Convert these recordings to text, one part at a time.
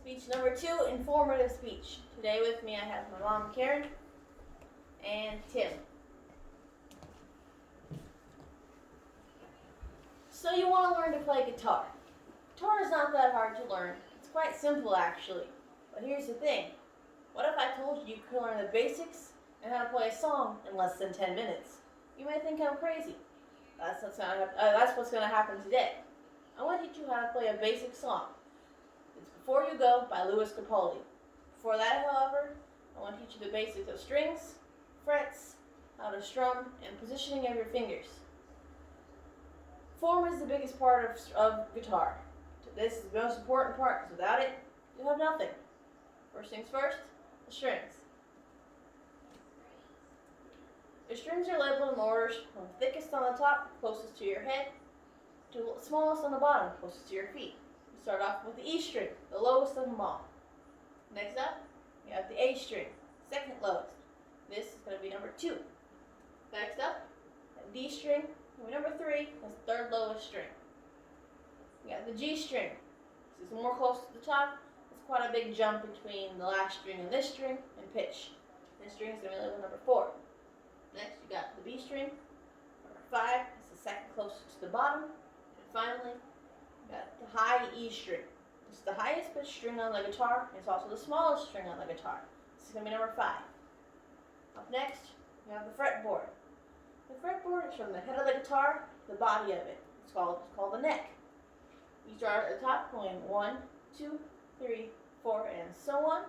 Speech number 2, informative speech. Today with me I have my mom Karen and Tim. So you want to learn to play guitar. Guitar is not that hard to learn. It's quite simple actually. But here's the thing. What if I told you you could learn the basics and how to play a song in less than 10 minutes? You may think I'm crazy. That's what's going to happen today. I want to teach you how to play a basic song. It's Before You Go by Lewis Capaldi. Before that, however, I want to teach you the basics of strings, frets, how to strum, and positioning of your fingers. Form is the biggest part of guitar. This is the most important part, because without it, you have nothing. First things first, the strings. Your strings are labeled in order from the thickest on the top, closest to your head, to the smallest on the bottom, closest to your feet. You start off with the E string, the lowest of them all. Next up, you have the A string, second lowest. This is going to be number 2. Next up, the D string, number 3, is the third lowest string. You got the G string. This is more close to the top. It's quite a big jump between the last string and this string in pitch. This string is going to be labeled number 4. Next, you got the B string. Number 5 is the second closest to the bottom. And finally, you got the high E string. This is the highest pitched string on the guitar, and it's also the smallest string on the guitar. This is going to be number 5. Up next, you have the fretboard. The fretboard is from the head of the guitar to the body of it. It's called the neck. You start at the top going 1, 2, 3, 4, and so on.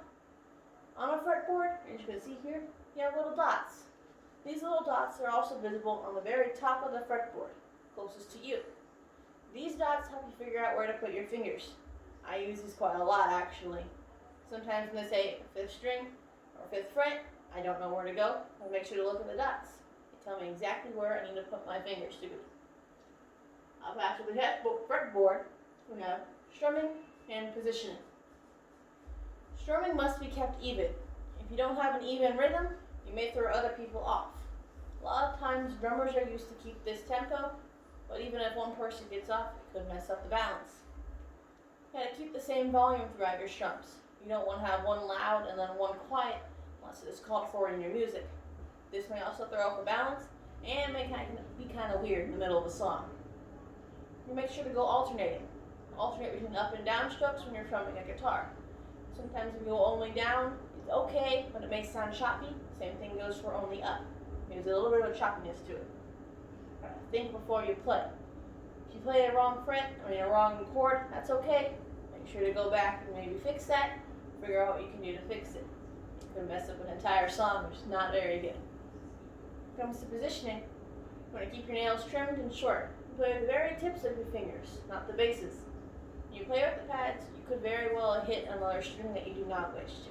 On a fretboard, as you can see here, you have little dots. These little dots are also visible on the very top of the fretboard, closest to you. These dots help you figure out where to put your fingers. I use these quite a lot actually. Sometimes when they say 5th string or 5th fret, I don't know where to go. I make sure to look at the dots. They tell me exactly where I need to put my fingers to. Up after the fretboard, we have strumming and positioning. Strumming must be kept even. If you don't have an even rhythm, you may throw other people off. A lot of times drummers are used to keep this tempo, but even if one person gets off, it could mess up the balance. You gotta keep the same volume throughout your strums. You don't want to have one loud and then one quiet unless it is called for in your music. This may also throw off the balance and may be kind of weird in the middle of a song. You make sure to go alternating. Alternate between up and down strokes when you're strumming a guitar. Sometimes if you go only down, it's okay, but it may sound choppy. Same thing goes for only up. There's a little bit of a choppiness to it. Think before you play. If you play a wrong a wrong chord, that's okay. Make sure to go back and maybe fix that. Figure out what you can do to fix it. You can mess up an entire song, which is not very good. When it comes to positioning, you want to keep your nails trimmed and short. You play with the very tips of your fingers, not the bases. When you play with the pads, you could very well hit another string that you do not wish to.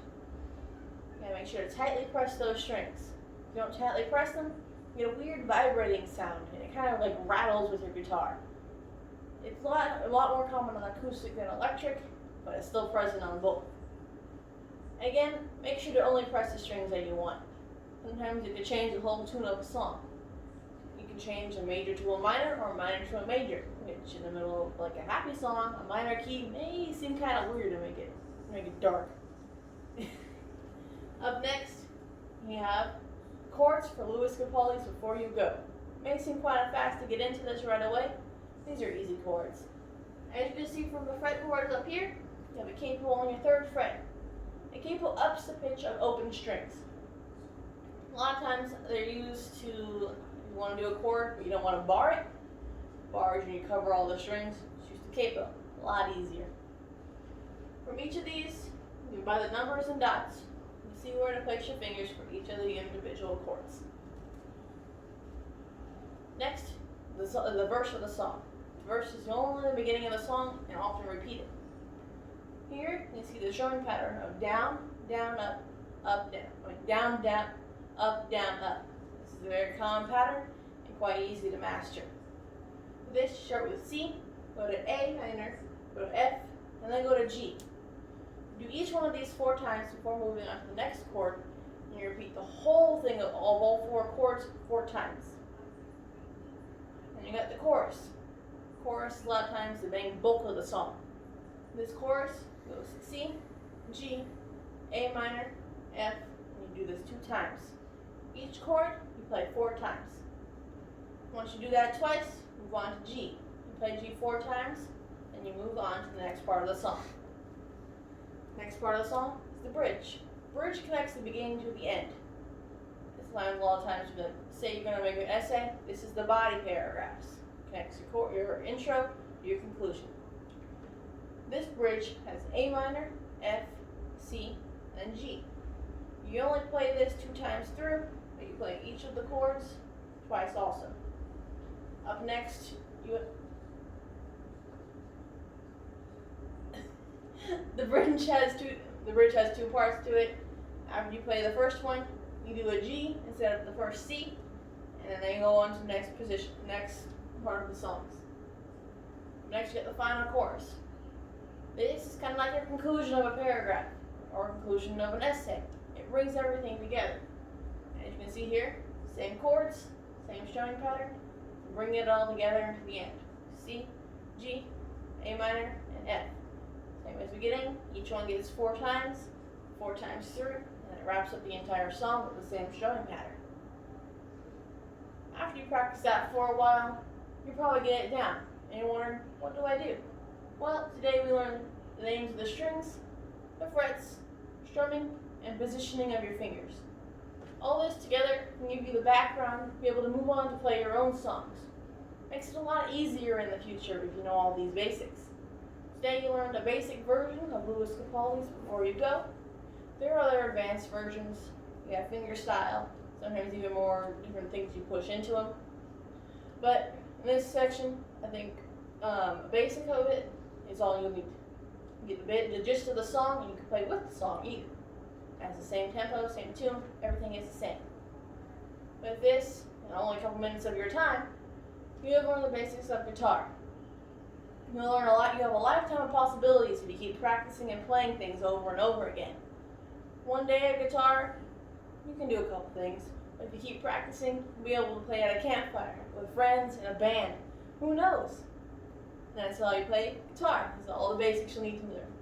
You gotta make sure to tightly press those strings. If you don't tightly press them, you get a weird vibrating sound, and it kind of like rattles with your guitar. It's a lot more common on acoustic than electric, but it's still present on both. Again, make sure to only press the strings that you want. Sometimes you can change the whole tune of a song. You can change a major to a minor or a minor to a major, which in the middle of like a happy song, a minor key may seem kind of weird to make it dark. Up next, we have chords for Lewis Capaldi's Before You Go. It may seem quite fast to get into this right away. These are easy chords. As you can see from the fretboards up here, you have a capo on your 3rd fret. A capo ups the pitch of open strings. A lot of times they're used to, if you want to do a chord but you don't want to bar it, bars when you cover all the strings, just use the capo. A lot easier. From each of these, you can by the numbers and dots, you see where to place your fingers for each of the individual chords. Next, the verse of the song. The verse is only the beginning of the song and often repeated. Here, you see the strumming pattern of down, down, up, down. Down, down, up, down, up. This is a very common pattern and quite easy to master. For this, start with C, go to A minor, go to F, and then go to G. Do each one of these 4 times before moving on to the next chord, and you repeat the whole thing of all 4 chords 4 times. And you got the chorus. Chorus, a lot of times, the main bulk of the song. This chorus goes C, G, A minor, F, and you do this 2 times. Each chord you play 4 times. Once you do that twice, move on to G. You play G 4 times, and you move on to the next part of the song. Next part of the song is the bridge. Bridge connects the beginning to the end. This line a lot of times you're going to say you're going to make an essay. This is the body paragraphs. Connects your intro to your conclusion. This bridge has A minor, F, C, and G. You only play this 2 times through, but you play each of the chords twice also. Up next, the bridge has two parts to it. After you play the first one, you do a G instead of the first C, and then you go on to the next part of the songs. Next, you get the final chorus. This is kind of like your conclusion of a paragraph or conclusion of an essay. It brings everything together. As you can see here, same chords, same strumming pattern, bring it all together into the end. C, G, A minor, and F. Same as beginning, each one gets 4 times through, and it wraps up the entire song with the same strumming pattern. After you practice that for a while, you probably get it down, and you're wondering, what do I do? Well, today we learned the names of the strings, the frets, strumming, and positioning of your fingers. All this together can give you the background to be able to move on to play your own songs. Makes it a lot easier in the future if you know all these basics. Today you learned a basic version of Louis Capaldi's Before You Go. There are other advanced versions. You have fingerstyle, sometimes even more different things you push into them. But in this section, I think a basic of it is all you'll need. You get the gist of the song, and you can play with the song either. It has the same tempo, same tune, everything is the same. With this, in only a couple minutes of your time, you have learned the basics of guitar. You'll learn a lot. You have a lifetime of possibilities if you keep practicing and playing things over and over again. One day a guitar, you can do a couple things, but if you keep practicing, you'll be able to play at a campfire with friends in a band. Who knows? And that's how you play guitar. That's all the basics you'll need to learn.